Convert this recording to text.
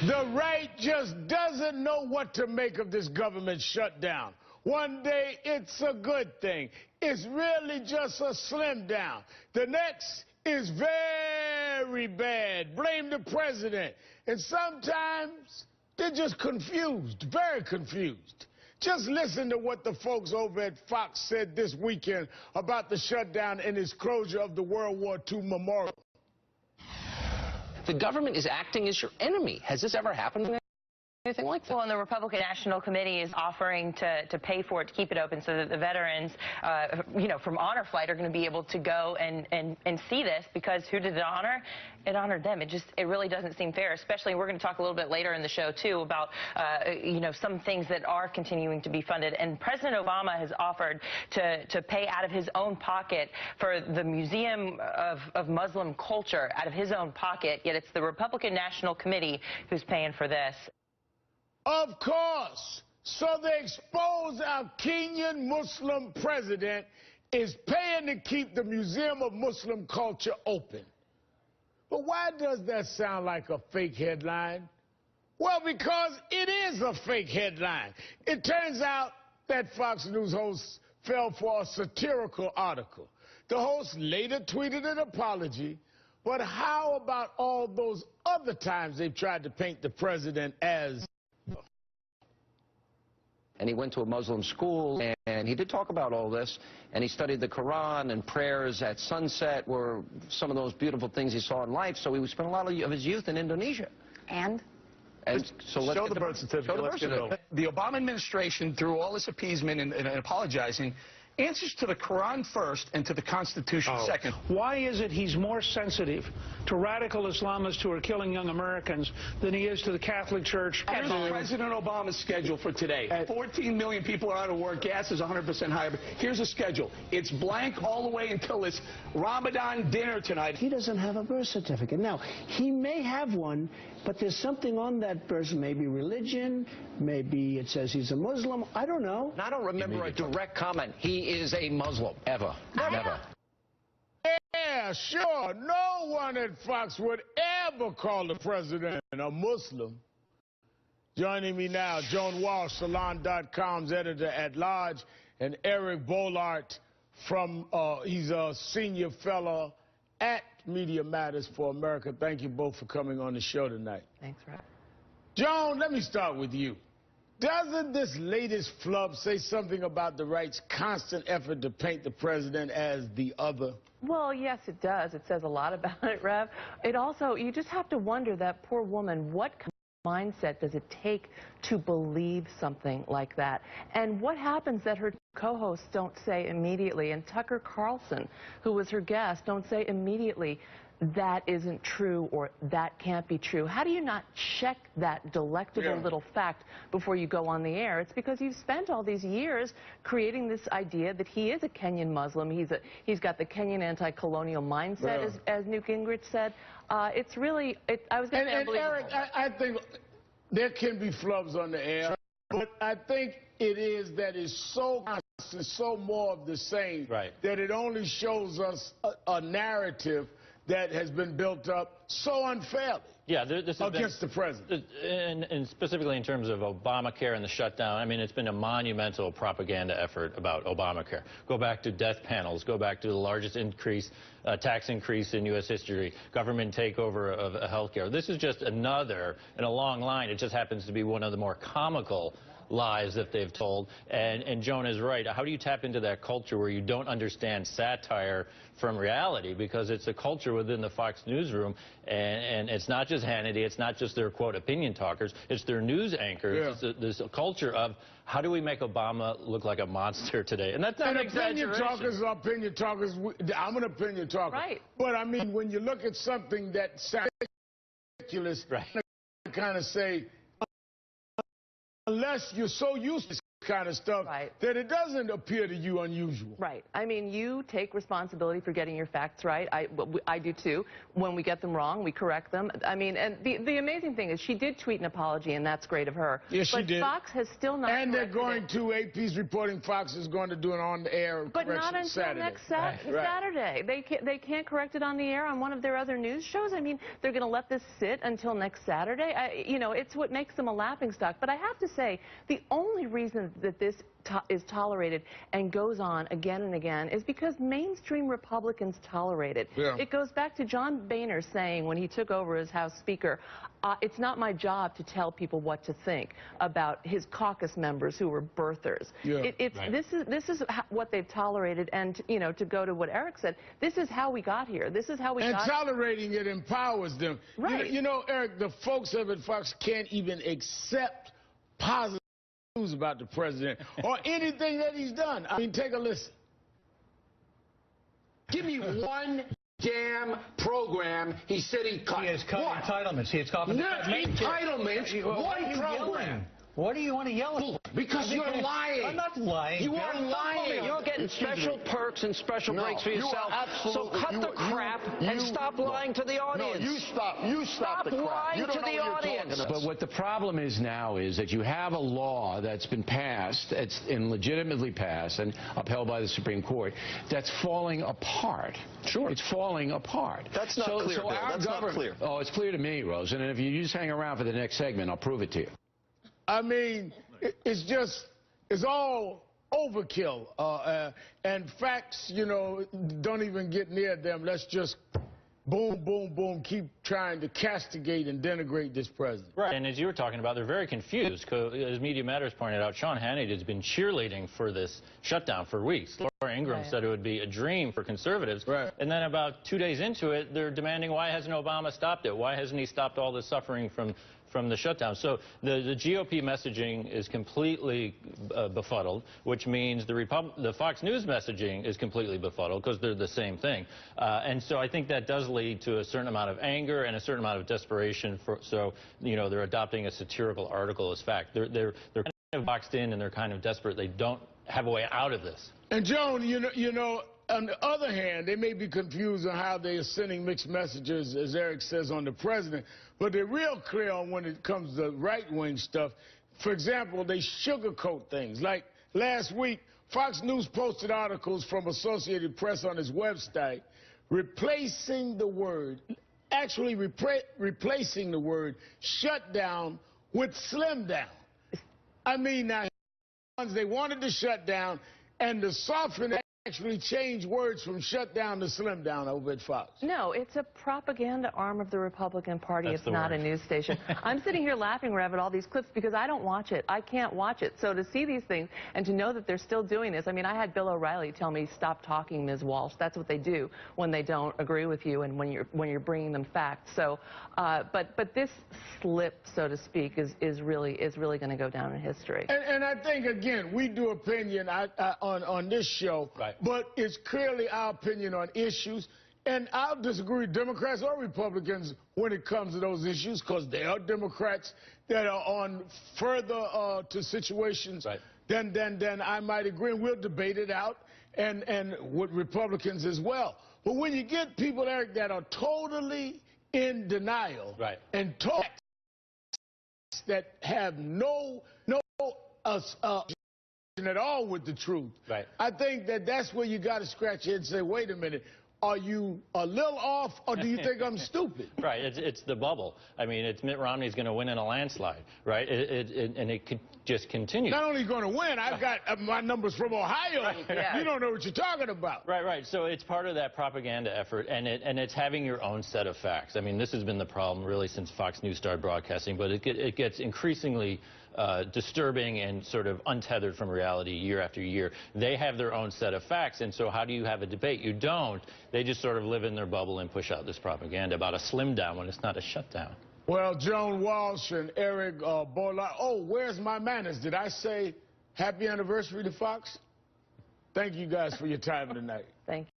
The right just doesn't know what to make of this government shutdown. One day it's a good thing. It's really just a slim down. The next is very bad. Blame the president. And sometimes they're just confused, very confused. Just listen to what the folks over at Fox said this weekend about the shutdown and its closure of the World War II Memorial. The government is acting as your enemy. Has this ever happened? Anything like that? Well, and the Republican National Committee is offering to pay for it, to keep it open, so that the veterans, from honor flight are going to be able to go and see this, because who did it honor? It honored them. It really doesn't seem fair, especially, we're going to talk a little bit later in the show, too, about, some things that are continuing to be funded. And President Obama has offered to pay out of his own pocket for the Museum of Muslim Culture, out of his own pocket, yet it's the Republican National Committee who's paying for this. Of course. So they expose our Kenyan Muslim president is paying to keep the Museum of Muslim Culture open. But why does that sound like a fake headline? Well, because it is a fake headline. It turns out that Fox News host fell for a satirical article. The host later tweeted an apology, but how about all those other times they've tried to paint the president as... And he went to a Muslim school, and he did talk about all this, and he studied the Quran, and prayers at sunset were some of those beautiful things he saw in life, so he spent a lot of his youth in Indonesia. And so let's show the birth certificate. The Obama administration, through all this appeasement and apologizing, answers to the Quran first and to the Constitution second. Why is it he's more sensitive to radical Islamists who are killing young Americans than he is to the Catholic Church? Here's President Obama's schedule for today. 14 million people are out of work. Gas is 100% higher. Here's a schedule. It's blank all the way until this Ramadan dinner tonight. He doesn't have a birth certificate. Now, he may have one, but there's something on that person, maybe religion, maybe it says he's a Muslim. I don't know. I don't remember a direct comment. He is a Muslim, ever. Never. Yeah, sure. No one at Fox would ever call the president a Muslim. Joining me now, Joan Walsh, Salon.com's editor-at-large, and Eric Boehlert from, he's a senior fellow at Media Matters for America. Thank you both for coming on the show tonight. Thanks, Rob. Joan, let me start with you. Doesn't this latest flub say something about the right's constant effort to paint the president as the other? Well, yes, it does. It says a lot about it, Rev. It also, you just have to wonder, that poor woman, what mindset does it take to believe something like that? And what happens that her co-hosts don't say immediately, and Tucker Carlson, who was her guest, don't say immediately, that isn't true or that can't be true? How do you not check that delectable little fact before you go on the air? It's because you've spent all these years creating this idea that he is a Kenyan Muslim. He's got the Kenyan anti-colonial mindset, as Newt Gingrich said. It's really, I was going to say unbelievable. Eric, I think there can be flubs on the air, but I think it is that it's so constant, so more of the same, that it only shows us a narrative that has been built up so unfairly against the president. And specifically in terms of Obamacare and the shutdown, I mean, it's been a monumental propaganda effort about Obamacare. Go back to death panels, go back to the largest tax increase in U.S. history, government takeover of health care. This is just another in a long line. It just happens to be one of the more comical lies that they've told. And Joan is right. How do you tap into that culture where you don't understand satire from reality? Because it's a culture within the Fox newsroom, and it's not just Hannity, it's not just their, quote, opinion talkers, it's their news anchors. It's this culture of, how do we make Obama look like a monster today? And that's not an exaggeration. Opinion talkers are opinion talkers. I'm an opinion talker. Right. But, I mean, when you look at something that sounds ridiculous, kind of say, unless you're so used to kind of stuff, that it doesn't appear to you unusual. Right. I mean, you take responsibility for getting your facts right. I do too. When we get them wrong, we correct them. I mean, and the amazing thing is she did tweet an apology, and that's great of her. Yes, she did. But Fox has still not. And they're going to, AP's reporting Fox is going to do an on-the-air correction Saturday. But not until next Saturday. They can't correct it on the air on one of their other news shows. I mean, they're going to let this sit until next Saturday. You know, it's what makes them a laughingstock. But I have to say, the only reason that this is tolerated and goes on again and again is because mainstream Republicans tolerate it. Yeah. It goes back to John Boehner saying when he took over as House Speaker, it's not my job to tell people what to think about his caucus members who were birthers. Yeah. This is what they've tolerated, and you know, to go to what Eric said, this is how we got here. This is how we got here. And tolerating it empowers them. Right. You know, Eric, the folks up at Fox can't even accept positive news about the president or anything that he's done. I mean, take a listen. Give me one damn program he said he cut. He has cut entitlements. He has cut entitlements. One program. What do you want to yell at? Because you're lying. I'm not lying. You are lying. You're getting special perks and special breaks for yourself. So cut the crap and stop lying to the audience. No, you stop the crap. Lying to the audience. But what the problem is now is that you have a law that's been passed, it's legitimately passed and upheld by the Supreme Court, that's falling apart. Sure. It's falling apart. That's not clear, Bill. That's not clear. Oh, it's clear to me, Rose. And if you just hang around for the next segment, I'll prove it to you. I mean, it's all overkill. And facts, you know, don't even get near them. Let's just boom, boom, boom, keep trying to castigate and denigrate this president. Right. And as you were talking about, they're very confused. As Media Matters pointed out, Sean Hannity has been cheerleading for this shutdown for weeks. Laura Ingraham said it would be a dream for conservatives. Right. And then about 2 days into it, they're demanding, why hasn't Obama stopped it? Why hasn't he stopped all the suffering from the shutdown? So the GOP messaging is completely befuddled, which means the Fox News messaging is completely befuddled because they're the same thing. And so I think that does lead to a certain amount of anger and a certain amount of desperation. So, you know, they're adopting a satirical article as fact. They're kind of boxed in and they're kind of desperate. They don't have a way out of this. And Joan, you know, on the other hand, they may be confused on how they are sending mixed messages, as Eric says, on the president, but they're real clear on when it comes to right-wing stuff. For example, they sugarcoat things. Like last week, Fox News posted articles from Associated Press on its website replacing the word, actually replacing the word shutdown with slim down. I mean, now, they wanted to shut down, and the soften actually change words from shut down to slim down over at Fox. No, it's a propaganda arm of the Republican Party. That's it's not a news station. I'm sitting here laughing, Rev, at all these clips because I don't watch it. I can't watch it. So to see these things and to know that they're still doing this, I mean, I had Bill O'Reilly tell me, stop talking, Ms. Walsh. That's what they do when they don't agree with you and when you're bringing them facts. So, but this slip, so to speak, is really going to go down in history. And I think, again, we do opinion on this show. Right. But it's clearly our opinion on issues. And I'll disagree with Democrats or Republicans when it comes to those issues, because there are Democrats that are on further to situations than I might agree. And we'll debate it out, and with Republicans as well. But when you get people, Eric, that are totally in denial and that have no at all with the truth. Right. I think that's where you got to scratch your head and say, wait a minute, are you a little off, or do you think I'm stupid? Right. It's the bubble. I mean, it's Mitt Romney's going to win in a landslide, right? And it could just continue. Not only going to win, I've got my numbers from Ohio. Right. Yeah. You don't know what you're talking about. Right. So it's part of that propaganda effort, and it's having your own set of facts. I mean, this has been the problem really since Fox News started broadcasting, but it gets increasingly disturbing and sort of untethered from reality year after year. They have their own set of facts, and so how do you have a debate? You don't. They just sort of live in their bubble and push out this propaganda about a slim down when it's not a shutdown. Well, Joan Walsh and Eric Boehlert. Oh, where's my manners? Did I say happy anniversary to Fox? Thank you guys for your time tonight. Thank you.